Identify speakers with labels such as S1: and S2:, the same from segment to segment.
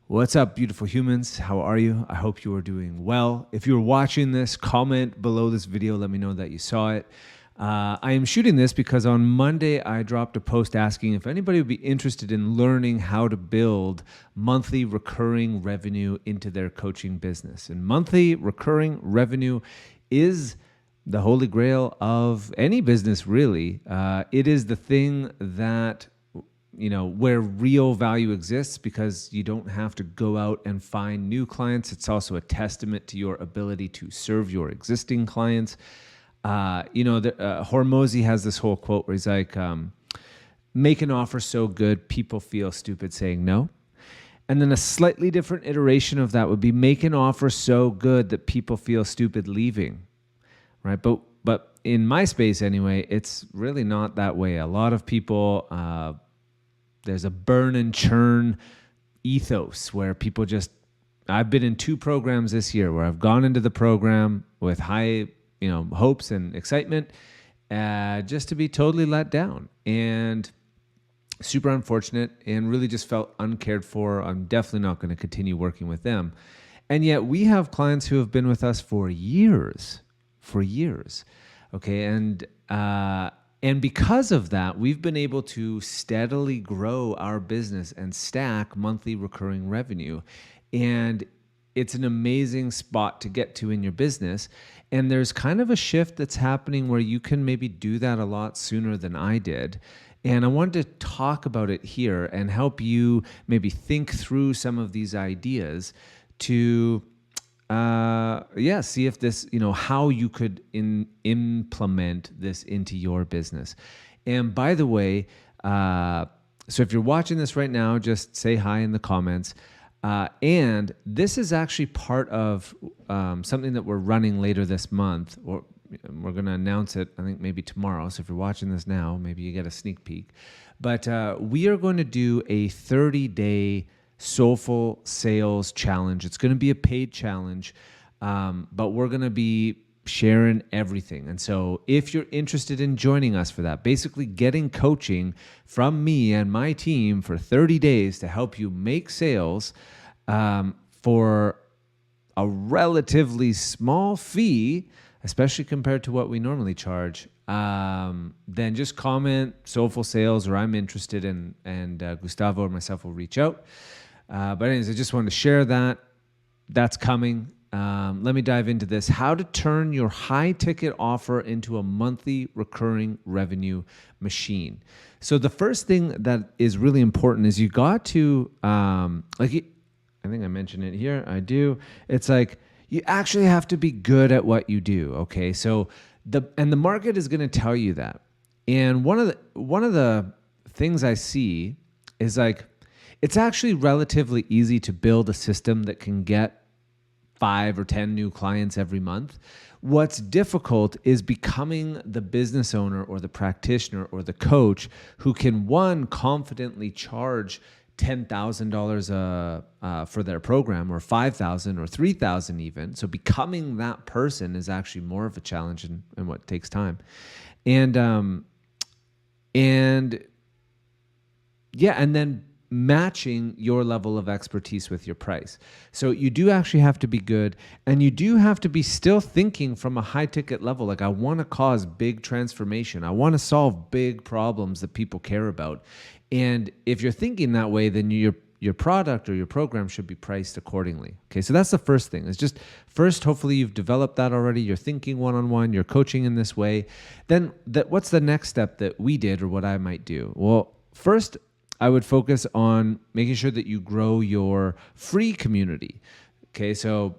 S1: What's up, beautiful humans? How are you? I hope you are doing well. If you're watching this, comment below this video. Let me know that you saw it. I am shooting this because on Monday, I dropped a post asking if anybody would be interested in learning how to build monthly recurring revenue into their coaching business. And monthly recurring revenue is the holy grail of any business, really. It is the thing that where real value exists because you don't have to go out and find new clients. It's also a testament to your ability to serve your existing clients. Hormozi has this whole quote where he's like, make an offer so good people feel stupid saying no. And then a slightly different iteration of that would be make an offer so good that people feel stupid leaving, right? But in my space anyway, it's really not that way. A lot of people, there's a burn and churn ethos where people I've been in 2 programs this year where I've gone into the program with high, hopes and excitement, just to be totally let down and super unfortunate and really just felt uncared for. I'm definitely not going to continue working with them. And yet we have clients who have been with us for years. Okay. And because of that, we've been able to steadily grow our business and stack monthly recurring revenue. And it's an amazing spot to get to in your business. And there's kind of a shift that's happening where you can maybe do that a lot sooner than I did. And I wanted to talk about it here and help you maybe think through some of these ideas to see if this, how you could implement this into your business. And by the way, so if you're watching this right now, just say hi in the comments. And this is actually part of something that we're running later this month, or we're going to announce it, I think maybe tomorrow. So if you're watching this now, maybe you get a sneak peek. But we are going to do a 30-day Soulful Sales Challenge. It's going to be a paid challenge, but we're going to be sharing everything. And so if you're interested in joining us for that, basically getting coaching from me and my team for 30 days to help you make sales for a relatively small fee, especially compared to what we normally charge, then just comment Soulful Sales or I'm interested in, and Gustavo or myself will reach out. But anyways, I just wanted to share that. That's coming. Let me dive into this. How to turn your high ticket offer into a monthly recurring revenue machine. So the first thing that is really important is you got to, I think I mentioned it here. I do. It's like you actually have to be good at what you do. Okay. So the market is going to tell you that. And one of the things I see is like, it's actually relatively easy to build a system that can get 5 or 10 new clients every month. What's difficult is becoming the business owner or the practitioner or the coach who can, one, confidently charge $10,000 for their program, or $5,000 or $3,000 even. So becoming that person is actually more of a challenge and what takes time. And then matching your level of expertise with your price. So you do actually have to be good, and you do have to be still thinking from a high ticket level. Like, I want to cause big transformation. I want to solve big problems that people care about. And if you're thinking that way, then your product or your program should be priced accordingly. Okay, so that's the first thing. It's just first, hopefully you've developed that already. You're thinking one-on-one, you're coaching in this way. Then what's the next step that we did, or what I might do? Well, first, I would focus on making sure that you grow your free community. Okay, so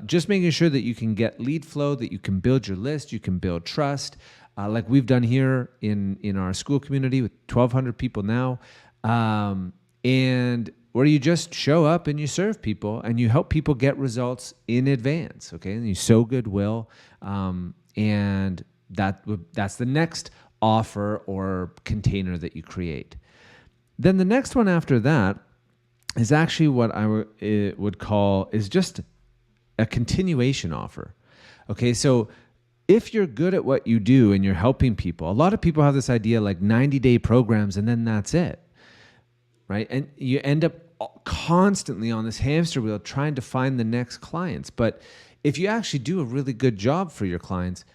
S1: just making sure that you can get lead flow, that you can build your list, you can build trust, like we've done here in our school community with 1,200 people now, and where you just show up and you serve people and you help people get results in advance. Okay, and you sow goodwill, and that's the next offer or container that you create. Then the next one after that is actually what I would call is just a continuation offer. Okay, so if you're good at what you do and you're helping people, a lot of people have this idea like 90-day programs and then that's it, right? And you end up constantly on this hamster wheel trying to find the next clients. But if you actually do a really good job for your clients,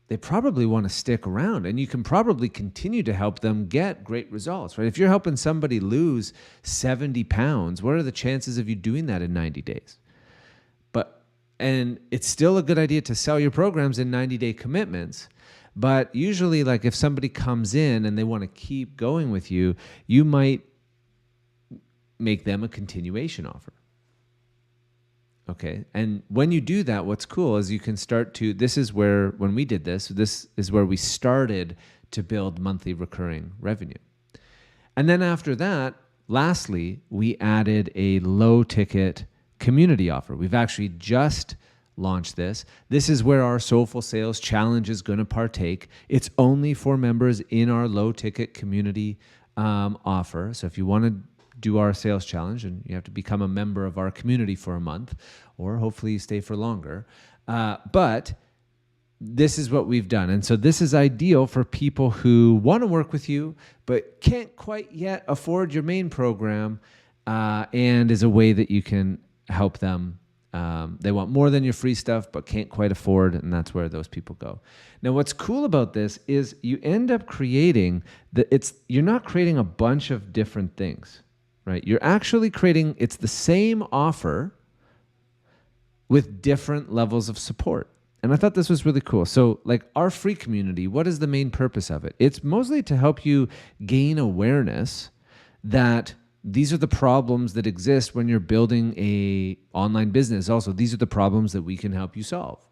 S1: they probably want to stick around, and you can probably continue to help them get great results, right? If you're helping somebody lose 70 pounds, what are the chances of you doing that in 90 days? And it's still a good idea to sell your programs in 90-day commitments. But usually, like if somebody comes in and they want to keep going with you, you might make them a continuation offer. Okay. And when you do that, what's cool is you can start to, this is where, when we did this is where we started to build monthly recurring revenue. And then after that, lastly, we added a low ticket community offer. We've actually just launched this. This is where our Soulful Sales Challenge is going to partake. It's only for members in our low ticket community offer. So if you want to do our sales challenge, and you have to become a member of our community for a month, or hopefully you stay for longer. But this is what we've done. And so this is ideal for people who want to work with you, but can't quite yet afford your main program, and is a way that you can help them. They want more than your free stuff, but can't quite afford, and that's where those people go. Now, what's cool about this is you end up creating you're not creating a bunch of different things, right? You're actually creating, it's the same offer with different levels of support. And I thought this was really cool. So like our free community, what is the main purpose of it? It's mostly to help you gain awareness that these are the problems that exist when you're building a online business. Also, these are the problems that we can help you solve,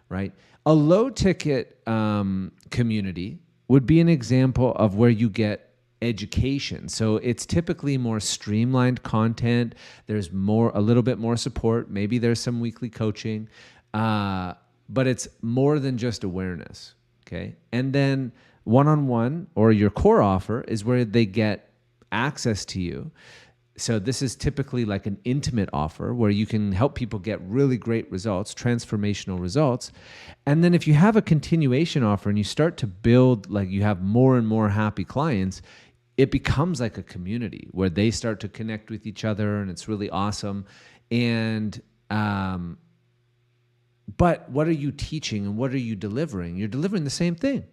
S1: right? A low ticket community would be an example of where you get education. So it's typically more streamlined content. There's a little bit more support. Maybe there's some weekly coaching, but it's more than just awareness. Okay. And then one-on-one or your core offer is where they get access to you. So this is typically like an intimate offer where you can help people get really great results, transformational results. And then if you have a continuation offer and you start to build, like you have more and more happy clients, it becomes like a community where they start to connect with each other, and it's really awesome. And but what are you teaching and what are you delivering? You're delivering the same thing.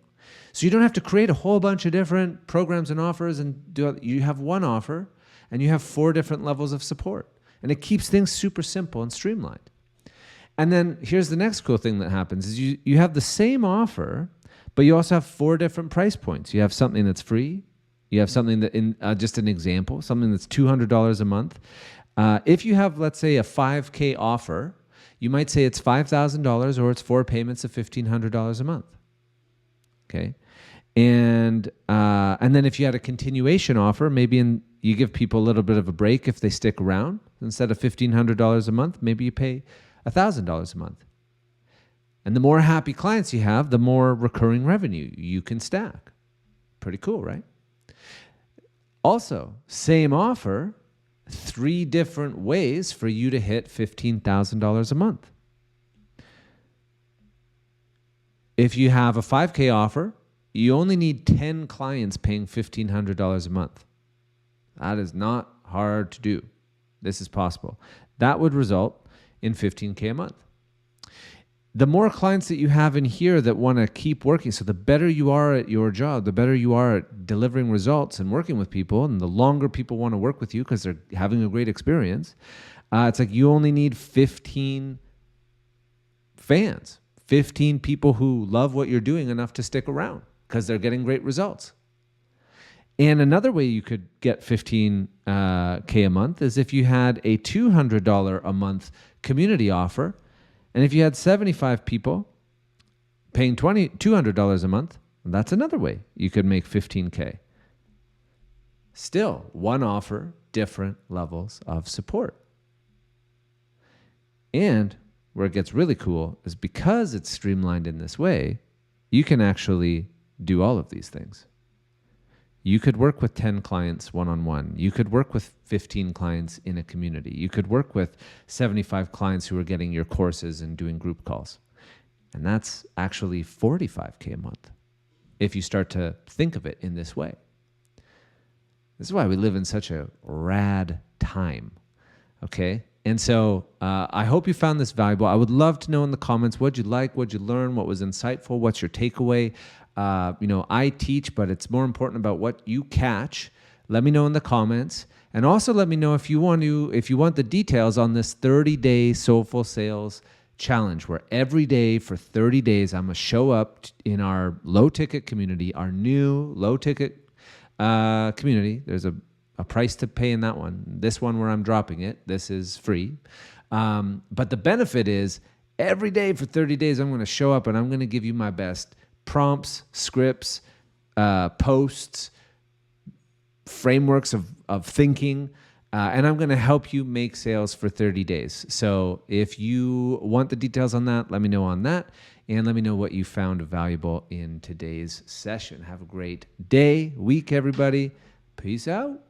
S1: So you don't have to create a whole bunch of different programs and offers and you have one offer and you have 4 different levels of support. And it keeps things super simple and streamlined. And then here's the next cool thing that happens is you have the same offer, but you also have 4 different price points. You have something that's free. You have something that, just an example, something that's $200 a month. If you have, let's say, a 5K offer, you might say it's $5,000 or it's 4 payments of $1,500 a month. Okay. And then if you had a continuation offer, maybe you give people a little bit of a break if they stick around. Instead of $1,500 a month, maybe you pay $1,000 a month. And the more happy clients you have, the more recurring revenue you can stack. Pretty cool, right? Also, same offer, 3 different ways for you to hit $15,000 a month. If you have a 5K offer, you only need 10 clients paying $1,500 a month. That is not hard to do. This is possible. That would result in $15K a month. The more clients that you have in here that want to keep working, so the better you are at your job, the better you are at delivering results and working with people, and the longer people want to work with you because they're having a great experience, it's like you only need 15 fans, 15 people who love what you're doing enough to stick around because they're getting great results. And another way you could get $15K a month is if you had a $200 a month community offer. And if you had 75 people paying $200 a month, that's another way you could make $15K. Still, one offer, different levels of support. And where it gets really cool is because it's streamlined in this way, you can actually do all of these things. You could work with 10 clients one-on-one. You could work with 15 clients in a community. You could work with 75 clients who are getting your courses and doing group calls. And that's actually $45K a month if you start to think of it in this way. This is why we live in such a rad time. Okay. And so I hope you found this valuable. I would love to know in the comments what'd you like, what'd you learn, what was insightful, what's your takeaway. I teach, but it's more important about what you catch. Let me know in the comments. And also let me know if you want the details on this 30-day Soulful Sales Challenge, where every day for 30 days, I'm going to show up in our low-ticket community, our new low-ticket community. There's a price to pay in that one. This one where I'm dropping it, this is free. But the benefit is every day for 30 days, I'm going to show up and I'm going to give you my best prompts, scripts, posts, frameworks of thinking, and I'm going to help you make sales for 30 days. So if you want the details on that, let me know on that, and let me know what you found valuable in today's session. Have a great day, week, everybody. Peace out.